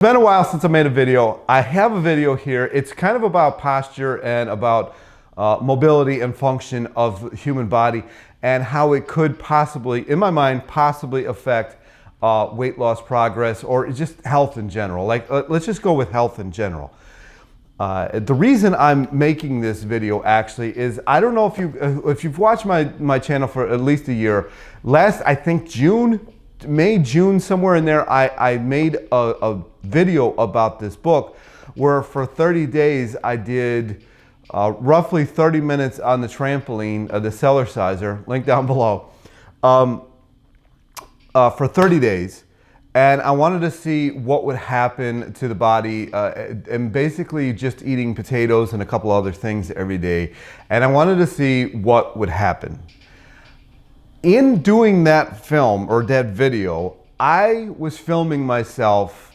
It's been a while since I made a video. I have a video here. It's kind of about posture and about mobility and function of the human body and how it could possibly, in my mind, possibly affect weight loss progress or just health in general. Let's just go with health in general. The reason I'm making this video actually is, I don't know if you've watched my channel for at least a year. Last, I think June, somewhere in there, I made a video about this book where for 30 days I did roughly 30 minutes on the trampoline, the Cellerciser, link down below, for 30 days. And I wanted to see what would happen to the body, and basically just eating potatoes and a couple other things every day. And I wanted to see what would happen. In doing that film or that video, I was filming myself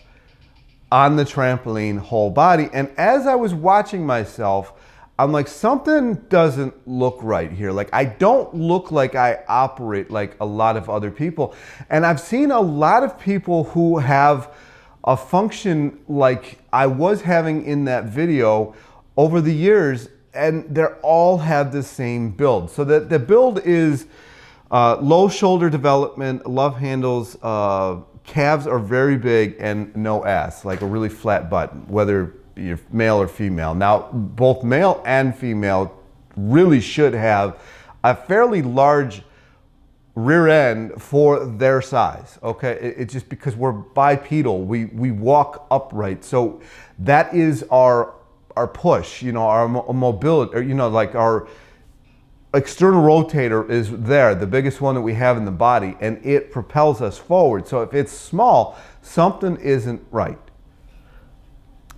on the trampoline whole body. And as I was watching myself, I'm like, something doesn't look right here. Like, I don't look like I operate like a lot of other people. And I've seen a lot of people who have a function like I was having in that video over the years, and they all have the same build. So that the build is low shoulder development, love handles, calves are very big, and no ass, like a really flat butt, whether you're male or female. Now, both male and female really should have a fairly large rear end for their size, okay? It's just because we're bipedal, we walk upright. So that is our push, you know, our mobility, or, you know, like our external rotator is there, the biggest one that we have in the body, and it propels us forward. So if it's small, something isn't right.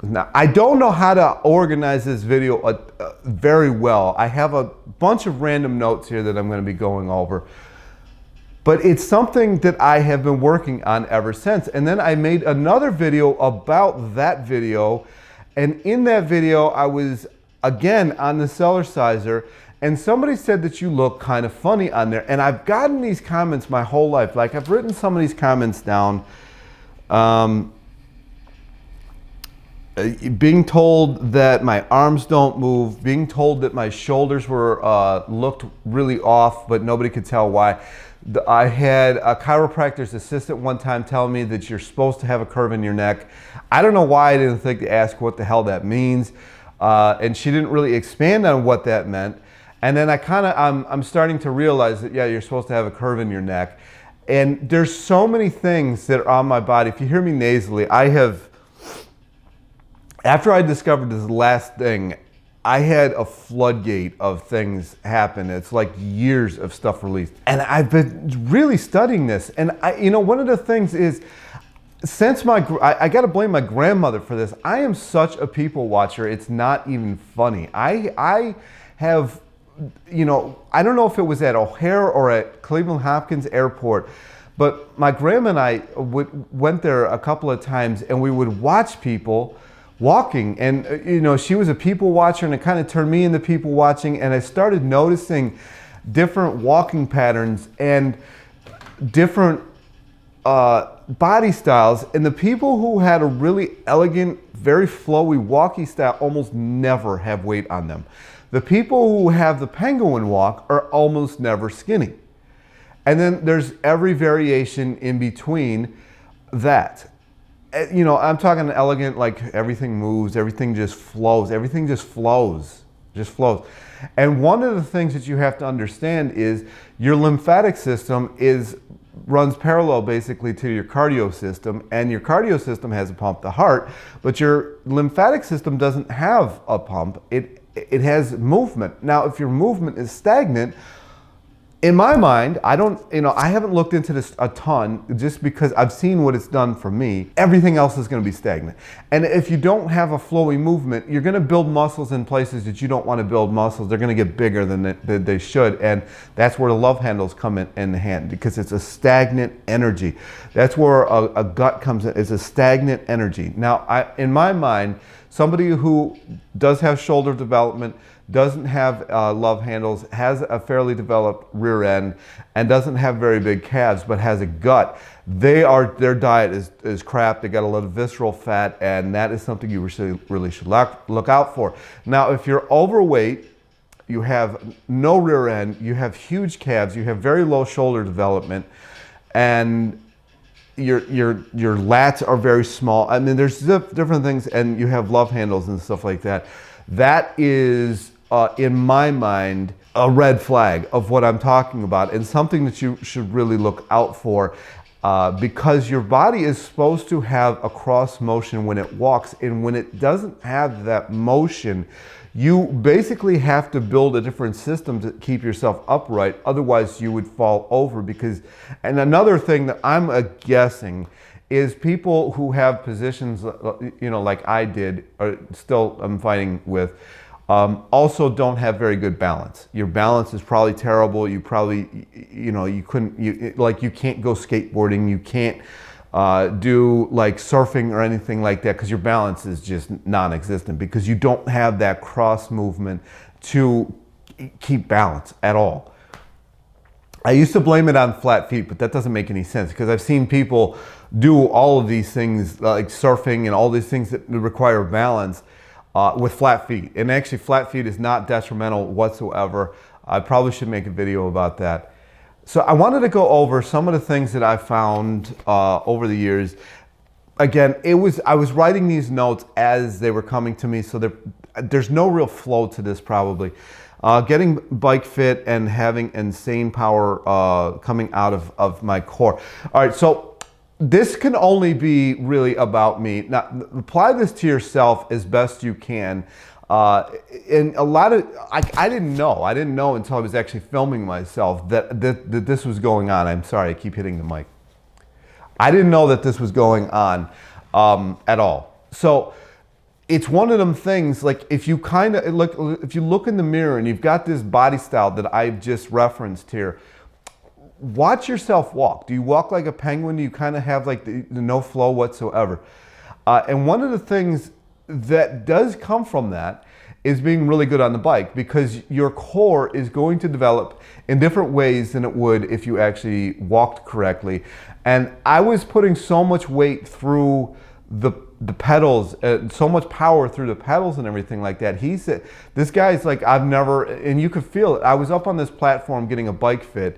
Now, I don't know how to organize this video very well. I have a bunch of random notes here that I'm going to be going over, but it's something that I have been working on ever since. And then I made another video about that video, and in that video I was again on the Cellerciser, and somebody said that you look kind of funny on there. And I've gotten these comments my whole life. Like, I've written some of these comments down. Being told that my arms don't move, being told that my shoulders were looked really off, but nobody could tell why. I had a chiropractor's assistant one time telling me that you're supposed to have a curve in your neck. I don't know why I didn't think to ask what the hell that means. And she didn't really expand on what that meant. And then I'm starting to realize that, yeah, you're supposed to have a curve in your neck. And there's so many things that are on my body. If you hear me nasally, after I discovered this last thing, I had a floodgate of things happen. It's like years of stuff released. And I've been really studying this. And you know, one of the things is, since I got to blame my grandmother for this. I am such a people watcher. It's not even funny. I have, you know, I don't know if it was at O'Hare or at Cleveland Hopkins Airport, but my grandma and I went there a couple of times, and we would watch people walking. And, you know, she was a people watcher, and it kind of turned me into people watching, and I started noticing different walking patterns and different body styles. And the people who had a really elegant, very flowy, walky style almost never have weight on them. The people who have the penguin walk are almost never skinny. And then there's every variation in between that. You know, I'm talking elegant, like everything moves, everything just flows, everything just flows, And one of the things that you have to understand is your lymphatic system runs parallel basically to your cardio system, and your cardio system has a pump, the heart, but your lymphatic system doesn't have a pump. It has movement. Now, if your movement is stagnant, in my mind, I haven't looked into this a ton, just because I've seen what it's done for me. Everything else is going to be stagnant. And if you don't have a flowy movement, you're going to build muscles in places that you don't want to build muscles. They're going to get bigger than they should. And that's where the love handles come in hand, because it's a stagnant energy. That's where a gut comes in. It's a stagnant energy. Now, in my mind, somebody who does have shoulder development, doesn't have love handles, has a fairly developed rear end, and doesn't have very big calves, but has a gut, their diet is crap. They got a lot of visceral fat, and that is something you really should look out for. Now, if you're overweight, you have no rear end, you have huge calves, you have very low shoulder development, and your lats are very small. I mean, there's different things, and you have love handles and stuff like that. That is, in my mind, a red flag of what I'm talking about, and something that you should really look out for, because your body is supposed to have a cross motion when it walks, and when it doesn't have that motion, you basically have to build a different system to keep yourself upright. Otherwise, you would fall over. And another thing that I'm guessing is people who have positions, like I did, or still I'm fighting with, also don't have very good balance. Your balance is probably terrible. You probably, you can't go skateboarding. You can't do like surfing or anything like that, because your balance is just non-existent, because you don't have that cross movement to keep balance at all. I used to blame it on flat feet, but that doesn't make any sense, because I've seen people do all of these things like surfing and all these things that require balance with flat feet. And actually, flat feet is not detrimental whatsoever. I probably should make a video about that. So I wanted to go over some of the things that I found over the years. Again, I was writing these notes as they were coming to me, so there's no real flow to this probably. Getting bike fit and having insane power coming out of my core. All right, so this can only be really about me. Now, apply this to yourself as best you can. And a lot of, I didn't know until I was actually filming myself that this was going on. I'm sorry, I keep hitting the mic. I didn't know that this was going on at all. So it's one of them things, like if you look in the mirror and you've got this body style that I've just referenced here, watch yourself walk. Do you walk like a penguin? Do you kind of have like the no flow whatsoever? And one of the things that does come from that is being really good on the bike, because your core is going to develop in different ways than it would if you actually walked correctly. And I was putting so much weight through the pedals, so much power through the pedals and everything like that. He said, this guy's like, I've never, and you could feel it. I was up on this platform getting a bike fit,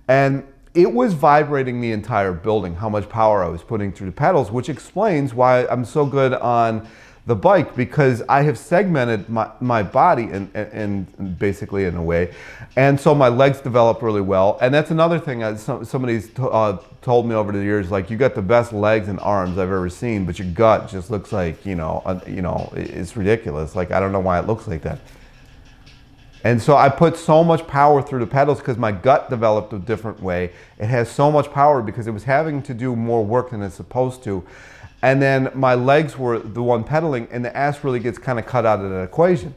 and it was vibrating the entire building, how much power I was putting through the pedals, which explains why I'm so good on the bike, because I have segmented my body and basically in a way, and so my legs develop really well. And that's another thing, somebody's told me over the years, like, you got the best legs and arms I've ever seen, but your gut just looks like, it's ridiculous. Like, I don't know why it looks like that. And so I put so much power through the pedals because my gut developed a different way. It has so much power because it was having to do more work than it's supposed to. And then my legs were the one pedaling, and the ass really gets kind of cut out of that equation.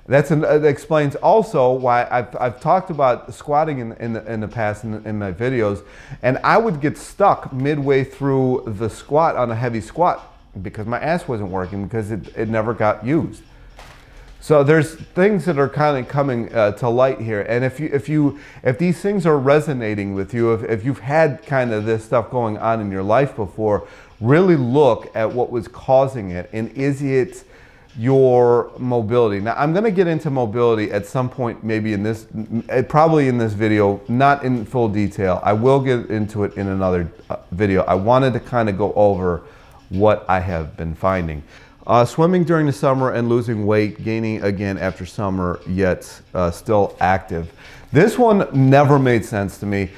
That explains also why I've talked about squatting in the past in my videos, and I would get stuck midway through the squat on a heavy squat because my ass wasn't working, because it never got used. So there's things that are kind of coming to light here, and if these things are resonating with you, if you've had kind of this stuff going on in your life before, really look at what was causing it, and is it your mobility? Now, I'm going to get into mobility at some point, maybe probably in this video, not in full detail. I will get into it in another video. I wanted to kind of go over what I have been finding. Swimming during the summer and losing weight, gaining again after summer, yet still active. This one never made sense to me.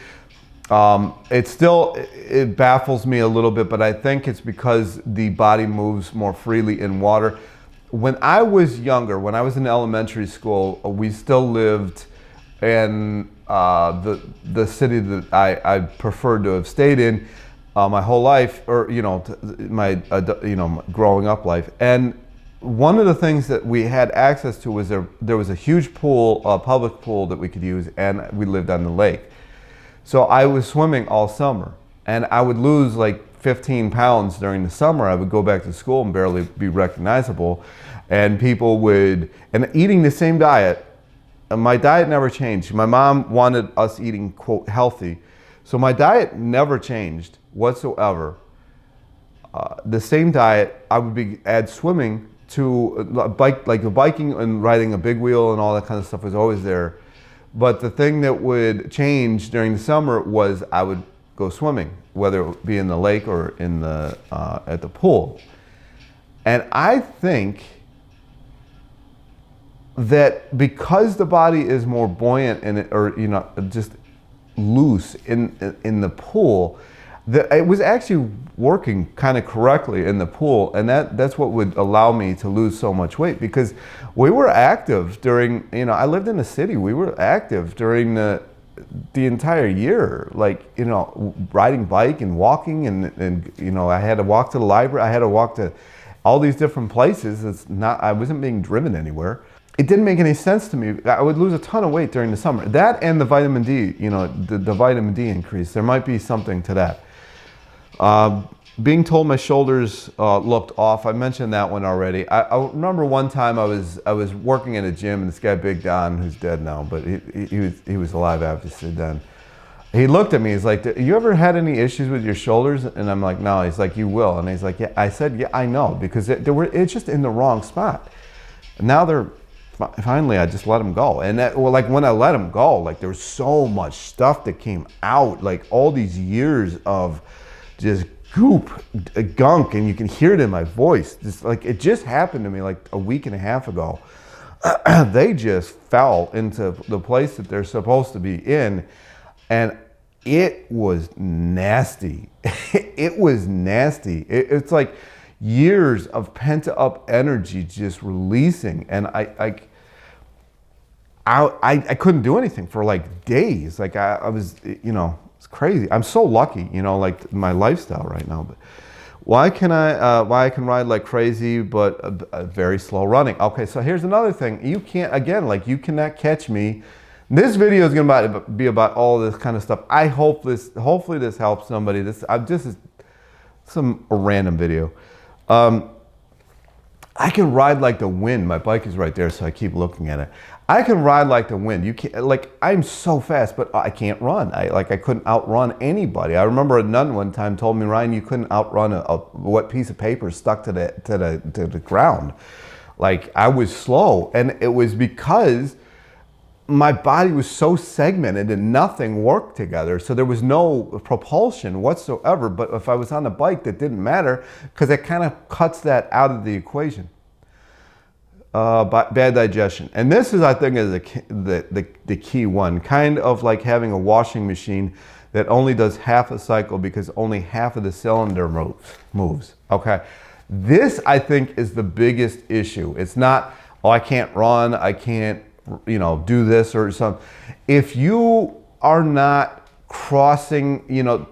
It baffles me a little bit, but I think it's because the body moves more freely in water. When I was younger, when I was in elementary school, we still lived in the city that I preferred to have stayed in my whole life, or my growing up life. And one of the things that we had access to was there was a huge pool, a public pool that we could use, and we lived on the lake. So I was swimming all summer, and I would lose like 15 pounds during the summer, I would go back to school and barely be recognizable. And people would, and eating the same diet, my diet never changed. My mom wanted us eating, quote, healthy. So my diet never changed whatsoever. The same diet, I would add swimming to bike, like the biking and riding a big wheel and all that kind of stuff was always there. But the thing that would change during the summer was I would go swimming, whether it be in the lake or in the at the pool. And I think that because the body is more buoyant in it, or just loose in the pool, that it was actually working kind of correctly in the pool, and that's what would allow me to lose so much weight, because we were active during, I lived in the city, we were active during the entire year, like, riding bike and walking, and I had to walk to the library, I had to walk to all these different places. I wasn't being driven anywhere. It didn't make any sense to me. I would lose a ton of weight during the summer. That and the vitamin D, the vitamin D increase, there might be something to that. Being told my shoulders looked off, I mentioned that one already. I remember one time I was working in a gym, and this guy Big Don, who's dead now, but he was alive obviously then. He looked at me, he's like, you ever had any issues with your shoulders? And I'm like, no. He's like, you will. And he's like, yeah. I said, yeah, I know, because it's just in the wrong spot. And now finally I just let them go. And like when I let them go, like there was so much stuff that came out, like all these years of just goop, gunk, and you can hear it in my voice. Just like it just happened to me like a week and a half ago. They just fell into the place that they're supposed to be in, and it was nasty. It was nasty. It's like years of pent up energy just releasing, and I couldn't do anything for like days. Like I was, it's crazy. I'm so lucky, like my lifestyle right now. But why I can ride like crazy, but very slow running? Okay, so here's another thing. You can't, again, like you cannot catch me. This video is going to be about all this kind of stuff. Hopefully this helps somebody. This is a random video. I can ride like the wind. My bike is right there, so I keep looking at it. I can ride like the wind. You can't, like, I'm so fast, but I can't run. I couldn't outrun anybody. I remember a nun one time told me, Ryan, you couldn't outrun a wet piece of paper stuck to the ground. Like, I was slow, and it was because my body was so segmented and nothing worked together. So there was no propulsion whatsoever. But if I was on a bike, that didn't matter, because it kind of cuts that out of the equation. Bad digestion. And this is, I think, is the key one. Kind of like having a washing machine that only does half a cycle because only half of the cylinder moves. Okay. This, I think, is the biggest issue. It's not, oh, I can't run, I can't, do this or something. If you are not crossing,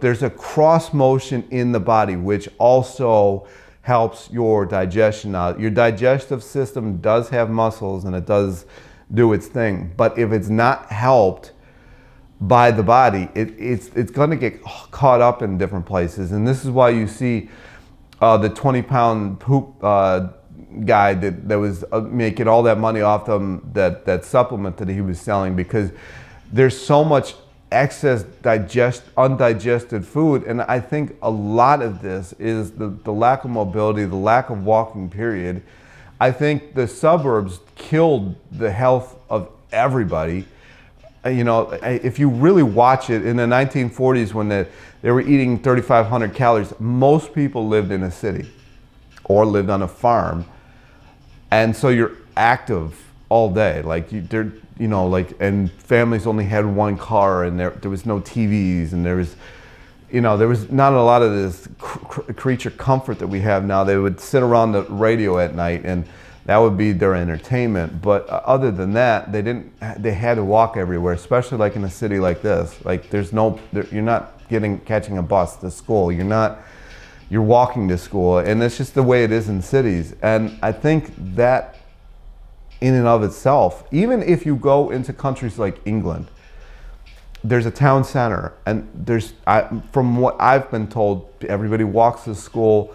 there's a cross motion in the body, which also helps your digestion out. Your digestive system does have muscles and it does do its thing. But if it's not helped by the body, it's going to get caught up in different places. And this is why you see the 20-pound poop guy that was making all that money off them, that supplement that he was selling, because there's so much excess undigested food. And I think a lot of this is the lack of mobility, the lack of walking, period. I think the suburbs killed the health of everybody. If you really watch it, in the 1940s when they were eating 3,500 calories, most people lived in a city or lived on a farm. And so you're active all day, and families only had one car, and there was no TVs, and there was not a lot of this creature comfort that we have now. They would sit around the radio at night, and that would be their entertainment. But other than that, they had to walk everywhere, especially like in a city like this. Like you're not catching a bus to school. You're walking to school, and it's just the way it is in cities. And I think that in and of itself, even if you go into countries like England, there's a town center, and from what I've been told, everybody walks to school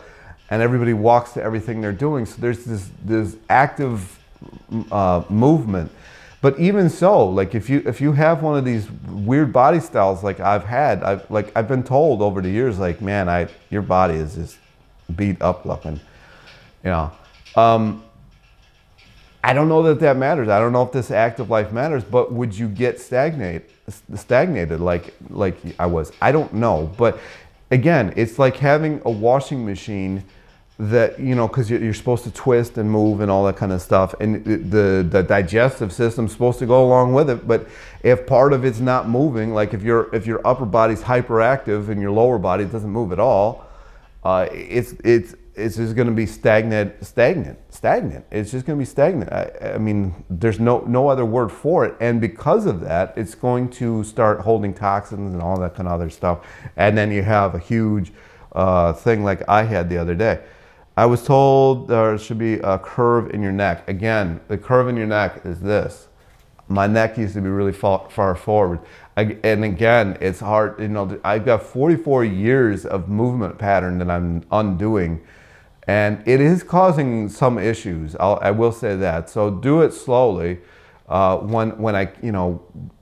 and everybody walks to everything they're doing. So there's this active movement. But even so, like if you have one of these weird body styles like I've been told over the years, like, man, your body is just beat up looking, you know. I don't know that matters. I don't know if this active life matters, but would you get stagnated like I was? I don't know. But again, it's like having a washing machine that, you know, because you're supposed to twist and move and all that kind of stuff, and the digestive system's supposed to go along with it. But if part of it's not moving, like if your upper body's hyperactive and your lower body doesn't move at all, it's just going to be stagnant. It's just going to be stagnant. I mean, there's no other word for it. And because of that, it's going to start holding toxins and all that kind of other stuff. And then you have a huge thing like I had the other day. I was told there should be a curve in your neck. Again, the curve in your neck is this. My neck used to be really far forward. And again, it's hard, you know, I've got 44 years of movement pattern that I'm undoing. And it is causing some issues. I will say that. So do it slowly. When I, you know,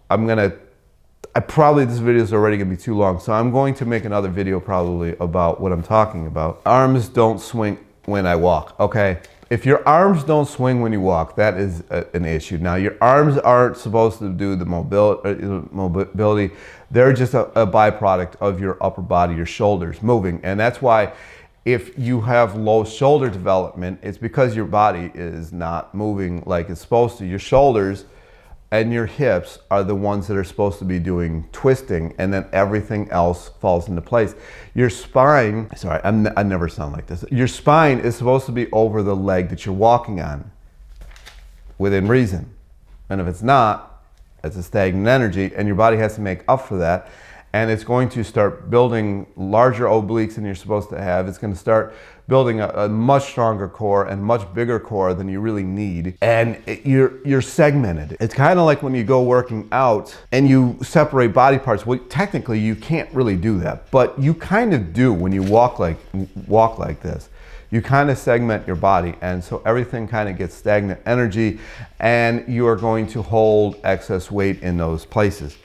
this video is already gonna be too long. So I'm going to make another video probably about what I'm talking about. Arms don't swing when I walk, okay? If your arms don't swing when you walk, that is an issue. Now, your arms aren't supposed to do the mobility. They're just a byproduct of your upper body, your shoulders moving. And that's why if you have low shoulder development, it's because your body is not moving like it's supposed to. Your shoulders and your hips are the ones that are supposed to be doing twisting, and then everything else falls into place. Your spine, sorry, I never sound like this. Your spine is supposed to be over the leg that you're walking on, within reason. And if it's not, it's a stagnant energy, and your body has to make up for that. And it's going to start building larger obliques than you're supposed to have. It's going to start building a much stronger core and much bigger core than you really need. And you're segmented. It's kind of like when you go working out and you separate body parts. Well, technically you can't really do that, but you kind of do when you walk like this. You kind of segment your body, and so everything kind of gets stagnant energy, and you are going to hold excess weight in those places.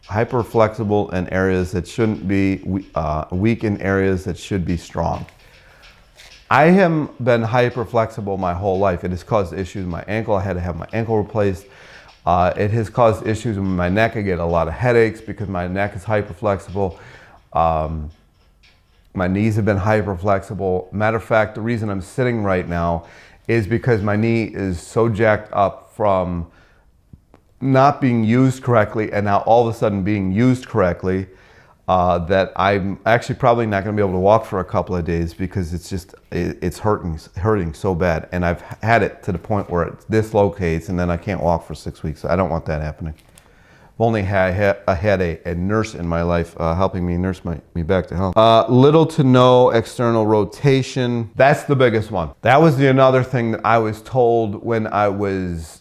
Hyper flexible in areas that shouldn't be, weak in areas that should be strong. I have been hyper flexible my whole life. It has caused issues with my ankle. I had to have my ankle replaced. It has caused issues with my neck. I get a lot of headaches because my neck is hyper flexible. My knees have been hyper flexible. Matter of fact, the reason I'm sitting right now is because my knee is so jacked up from not being used correctly, and now all of a sudden being used correctly, that I'm actually probably not going to be able to walk for a couple of days because it's hurting so bad. And I've had it to the point where it dislocates and then I can't walk for 6 weeks. So I don't want that happening. I've only had a nurse in my life helping me nurse me back to health. Little to no external rotation. That's the biggest one. That was another thing that I was told when I was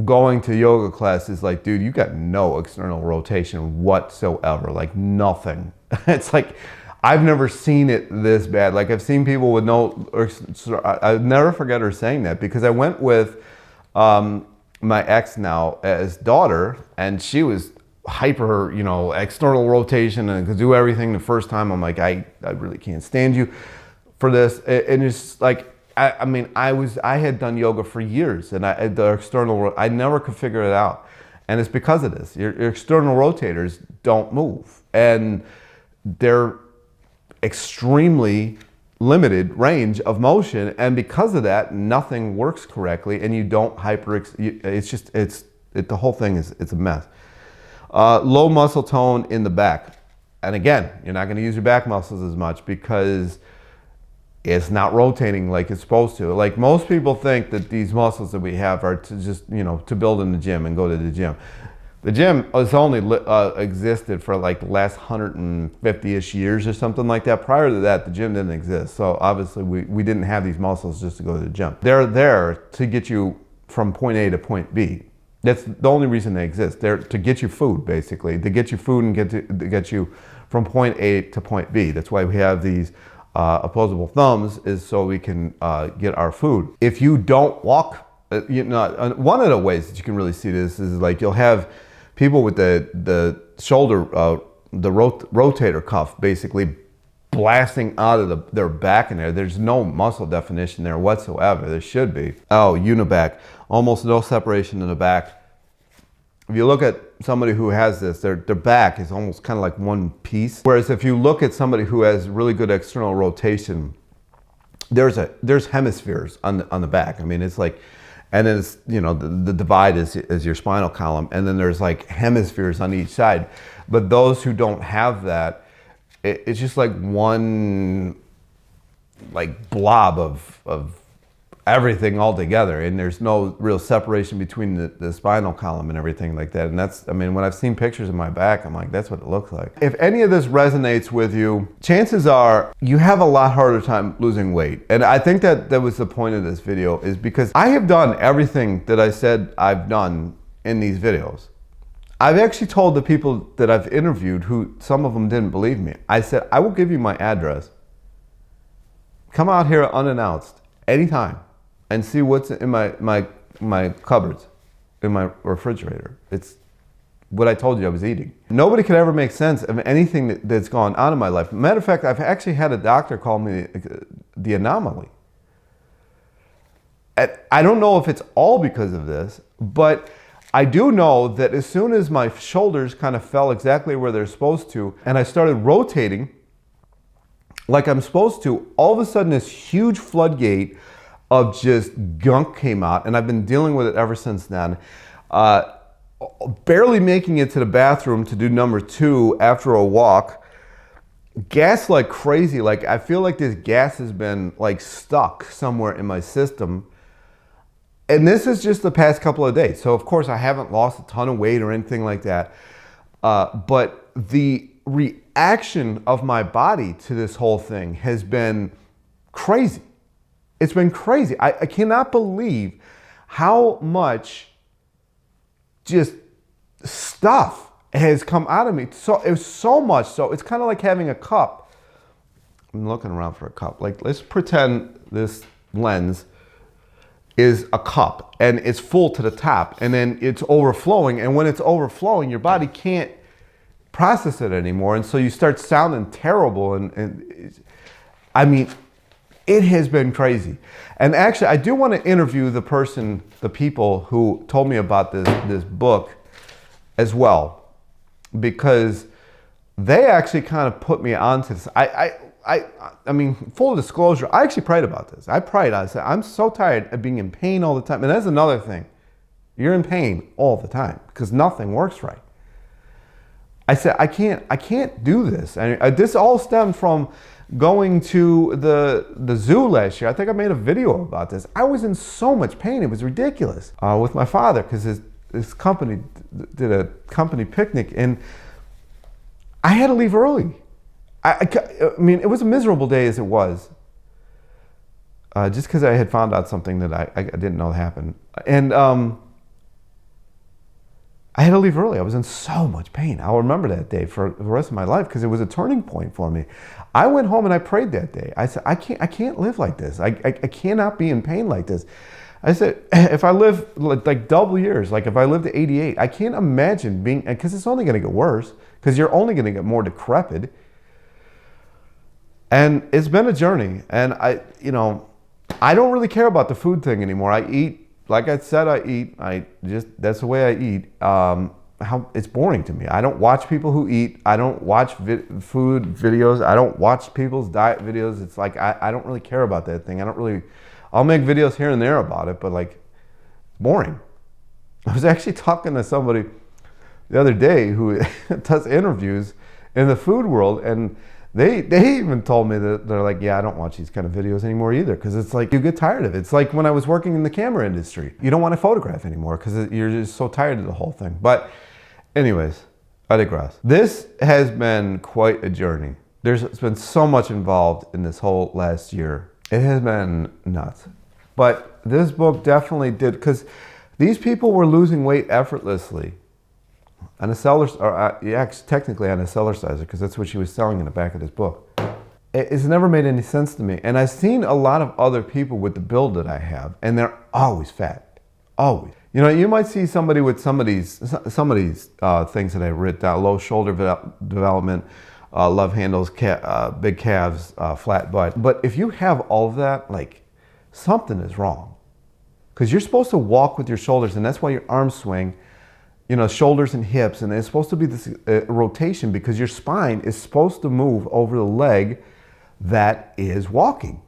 going to yoga classes, like, dude, you got no external rotation whatsoever, like nothing. It's like, I've never seen it this bad. Like, I've seen people with no, I'll never forget her saying that, because I went with my ex now as daughter, and she was hyper, you know, external rotation and could do everything the first time. I'm like, I really can't stand you for this. And it's like, I mean, I had done yoga for years, and I never could figure it out. And it's because of this. Your external rotators don't move, and they're extremely limited range of motion. And because of that, nothing works correctly, and you don't the whole thing it's a mess. Low muscle tone in the back. And again, you're not going to use your back muscles as much because it's not rotating like it's supposed to. Like, most people think that these muscles that we have are to just, you know, to build in the gym and go to the gym. The gym has only existed for like the last 150-ish years or something like that. Prior to that, the gym didn't exist. So obviously we didn't have these muscles just to go to the gym. They're there to get you from point A to point B. That's the only reason they exist. They're to get you food, basically, to get you food and to get you from point A to point B. That's why we have these opposable thumbs, is so we can get our food. If you don't walk, one of the ways that you can really see this is like you'll have people with the shoulder, the rotator cuff basically blasting out of their back in there. There's no muscle definition there whatsoever. There should be. Oh, uniback, almost no separation in the back. If you look at somebody who has this, their back is almost kind of like one piece. Whereas if you look at somebody who has really good external rotation, there's hemispheres on the back. I mean, it's like, and then it's, the divide is your spinal column, and then there's like hemispheres on each side. But those who don't have that, it's just like one like blob of everything all together, and there's no real separation between the spinal column and everything like that. And that's, I mean, when I've seen pictures of my back, I'm like, that's what it looks like. If any of this resonates with you, chances are you have a lot harder time losing weight. And I think that was the point of this video, is because I have done everything that I said I've done in these videos. I've actually told the people that I've interviewed, who some of them didn't believe me, I said, I will give you my address. Come out here unannounced anytime and see what's in my cupboards, in my refrigerator. It's what I told you I was eating. Nobody could ever make sense of anything that's gone on in my life. Matter of fact, I've actually had a doctor call me the anomaly. And I don't know if it's all because of this, but I do know that as soon as my shoulders kind of fell exactly where they're supposed to, and I started rotating like I'm supposed to, all of a sudden this huge floodgate of just gunk came out, and I've been dealing with it ever since then. Barely making it to the bathroom to do number 2 after a walk. Gas like crazy. Like I feel like this gas has been like stuck somewhere in my system. And this is just the past couple of days. So of course I haven't lost a ton of weight or anything like that. But the reaction of my body to this whole thing has been crazy. It's been crazy. I cannot believe how much just stuff has come out of me. So it was so much so it's kind of like having a cup. I'm looking around for a cup. Like, let's pretend this lens is a cup and it's full to the top, and then it's overflowing, and when it's overflowing your body can't process it anymore, and so you start sounding terrible, and I mean, it has been crazy. And actually I do want to interview the people who told me about this book as well, because they actually kind of put me onto this. I mean, full disclosure, I actually prayed about this. I said, I'm so tired of being in pain all the time. And that's another thing. You're in pain all the time because nothing works right. I said, I can't do this. And this all stemmed from going to the zoo last year. I think I made a video about this. I was in so much pain. It was ridiculous. With my father, because his company did a company picnic, and I had to leave early. I mean, it was a miserable day as it was, just because I had found out something that I didn't know happened. And I had to leave early. I was in so much pain. I'll remember that day for the rest of my life, because it was a turning point for me. I went home and I prayed that day. I said, I can't live like this. I cannot be in pain like this. I said, if I live like double years, like if I live to 88, I can't imagine being, because it's only going to get worse, because you're only going to get more decrepit. And it's been a journey, and I don't really care about the food thing anymore. I eat, like I said, that's the way I eat. It's boring to me. I don't watch people who eat. I don't watch food videos. I don't watch people's diet videos. It's like, I don't really care about that thing. I'll make videos here and there about it, but like, boring. I was actually talking to somebody the other day who does interviews in the food world, and they even told me that they're like, yeah, I don't watch these kind of videos anymore either, because it's like you get tired of it. It's like when I was working in the camera industry. You don't want to photograph anymore because you're just so tired of the whole thing. But anyways, I digress. This has been quite a journey. There's been so much involved in this whole last year. It has been nuts. But this book definitely did, because These people were losing weight effortlessly on a technically on a Cellerciser, because that's what she was selling in the back of this book. It's never made any sense to me. And I've seen a lot of other people with the build that I have, and they're always fat, always. You know, you might see somebody with some of these things that I written down: low shoulder development, love handles, big calves, flat butt. But if you have all of that, like, something is wrong. Because you're supposed to walk with your shoulders, and that's why your arms swing, you know, shoulders and hips, and it's supposed to be this rotation, because your spine is supposed to move over the leg that is walking.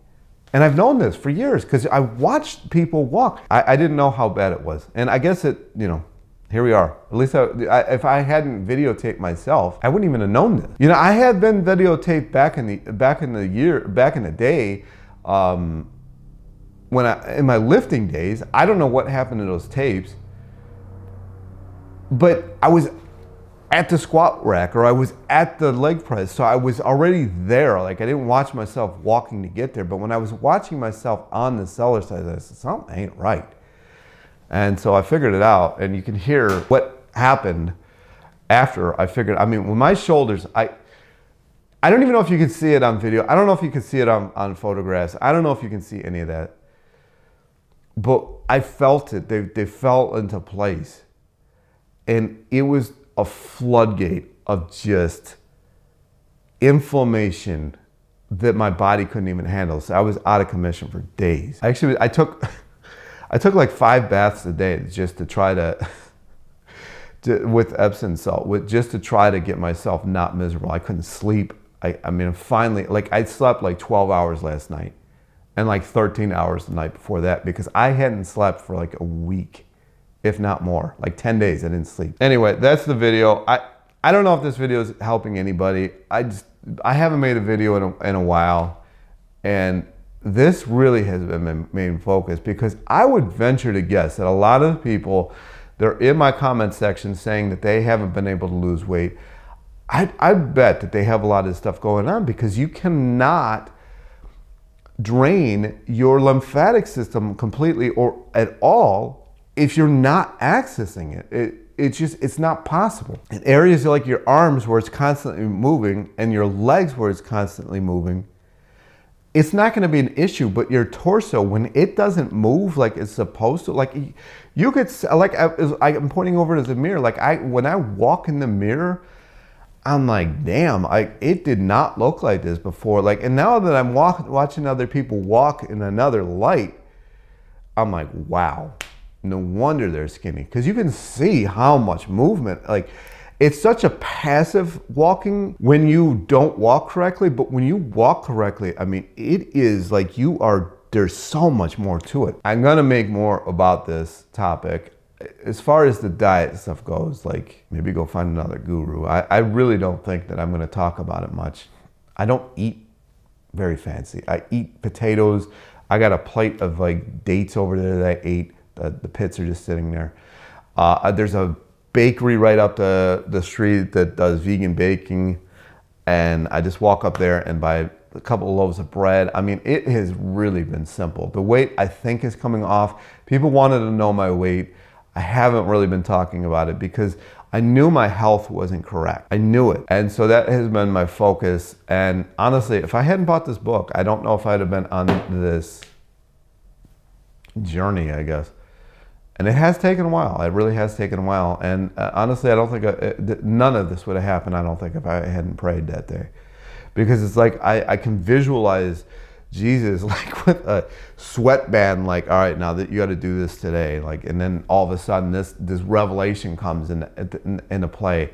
And I've known this for years because I watched people walk. I didn't know how bad it was. And I guess it, you know, here we are. At least if I hadn't videotaped myself, I wouldn't even have known this. You know, I had been videotaped back in the day, in my lifting days. I don't know what happened to those tapes, but I was at the squat rack, or I was at the leg press, so I was already there. Like, I didn't watch myself walking to get there, but when I was watching myself on the Cellerciser, I said, something ain't right. And so I figured it out, and you can hear what happened after I figured. I mean, with my shoulders, I don't even know if you can see it on video. I don't know if you can see it on photographs. I don't know if you can see any of that. But I felt it. They fell into place. And it was a floodgate of just inflammation that my body couldn't even handle. So I was out of commission for days. Actually, I took like 5 baths a day just to try to with Epsom salt, just to try to get myself not miserable. I couldn't sleep. I mean, finally, like, I slept like 12 hours last night and like 13 hours the night before that, because I hadn't slept for like a week, if not more, like 10 days I didn't sleep. Anyway, that's the video. I don't know if this video is helping anybody. I haven't made a video in a while, and this really has been my main focus, because I would venture to guess that a lot of the people, they're in my comment section saying that they haven't been able to lose weight. I bet that they have a lot of stuff going on, because you cannot drain your lymphatic system completely or at all if you're not accessing it. It's not possible. In areas like your arms, where it's constantly moving, and your legs, where it's constantly moving, it's not going to be an issue. But your torso, when it doesn't move like it's supposed to, like, you could, like, I'm pointing over to the mirror, like, when I walk in the mirror, I'm like, damn, it did not look like this before. Like, and now that I'm watching other people walk in another light, I'm like, wow, no wonder they're skinny. Because you can see how much movement, like, it's such a passive walking when you don't walk correctly, but when you walk correctly, I mean, it is like there's so much more to it. I'm gonna make more about this topic. As far as the diet stuff goes, like, maybe go find another guru. I really don't think that I'm gonna talk about it much. I don't eat very fancy. I eat potatoes. I got a plate of like dates over there that I ate. The pits are just sitting there. There's a bakery right up the street that does vegan baking, and I just walk up there and buy a couple of loaves of bread. I mean, it has really been simple. The weight, I think, is coming off. People wanted to know my weight. I haven't really been talking about it because I knew my health wasn't correct. I knew it. And so that has been my focus. And honestly, if I hadn't bought this book, I don't know if I'd have been on this journey, I guess. And it has taken a while. It really has taken a while. And honestly, I don't think none of this would have happened, I don't think, if I hadn't prayed that day. Because it's like I can visualize Jesus like with a sweatband, like, all right, now that you got to do this today, like, and then all of a sudden this revelation comes into play,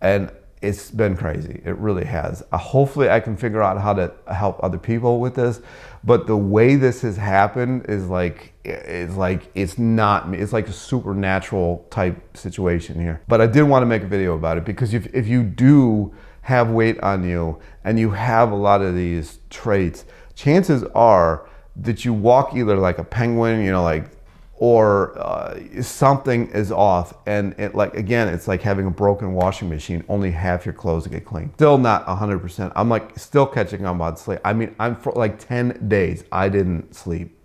and it's been crazy. It really has. Hopefully, I can figure out how to help other people with this. But the way this has happened is like it's not me. It's like a supernatural type situation here. But I did want to make a video about it because if you do have weight on you and you have a lot of these traits, chances are that you walk either like a penguin, you know, like, or something is off. And it, like, again, it's like having a broken washing machine, only half your clothes get clean. Still not 100%. I'm like still catching on about sleep. I mean, I'm for like 10 days, I didn't sleep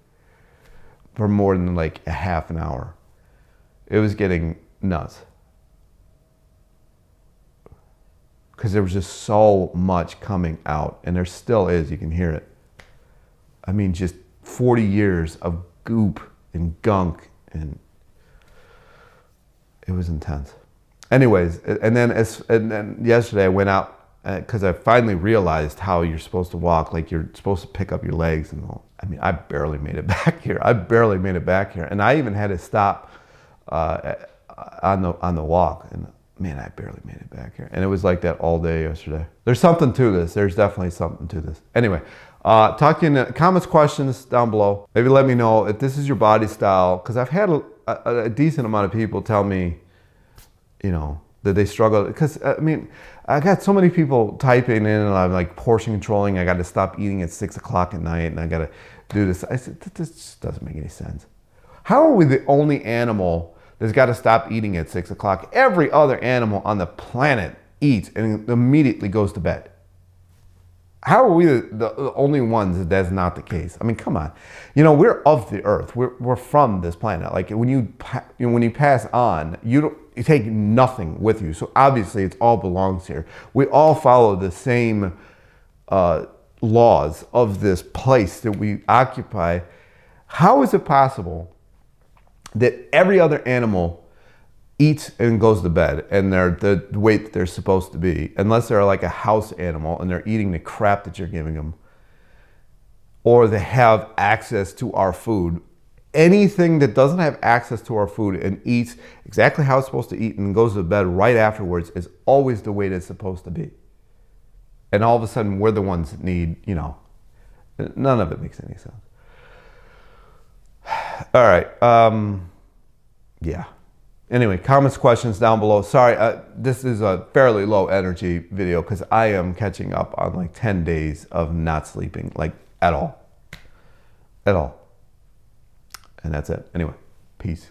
for more than like a half an hour. It was getting nuts. Because there was just so much coming out, and there still is, you can hear it. I mean, just 40 years of goop and gunk, and it was intense. Anyways, and then yesterday I went out because I finally realized how you're supposed to walk. Like, you're supposed to pick up your legs and all. I mean, I barely made it back here. And I even had to stop on the walk. And man, I barely made it back here. And it was like that all day yesterday. There's something to this. There's definitely something to this. Anyway, talk in the comments, questions down below. Maybe let me know if this is your body style, because I've had a decent amount of people tell me, you know, that they struggle. Because I mean, I got so many people typing in, and I'm like portion controlling. I got to stop eating at 6 o'clock at night, and I got to do this. I said, this just doesn't make any sense. How are we the only animal that's got to stop eating at 6 o'clock? Every other animal on the planet eats and immediately goes to bed. How are we the only ones that that's not the case? I mean, come on. You know, we're of the earth. We're from this planet. Like, when you pass on, you take nothing with you. So obviously it all belongs here. We all follow the same laws of this place that we occupy. How is it possible that every other animal eats and goes to bed, and they're the weight that they're supposed to be, unless they're like a house animal and they're eating the crap that you're giving them, or they have access to our food? Anything that doesn't have access to our food and eats exactly how it's supposed to eat and goes to bed right afterwards is always the way that it's supposed to be. And all of a sudden, we're the ones that need, you know, none of it makes any sense. All right. Yeah. Anyway, comments, questions down below. Sorry, this is a fairly low energy video because I am catching up on like 10 days of not sleeping, like at all. And that's it. Anyway, peace.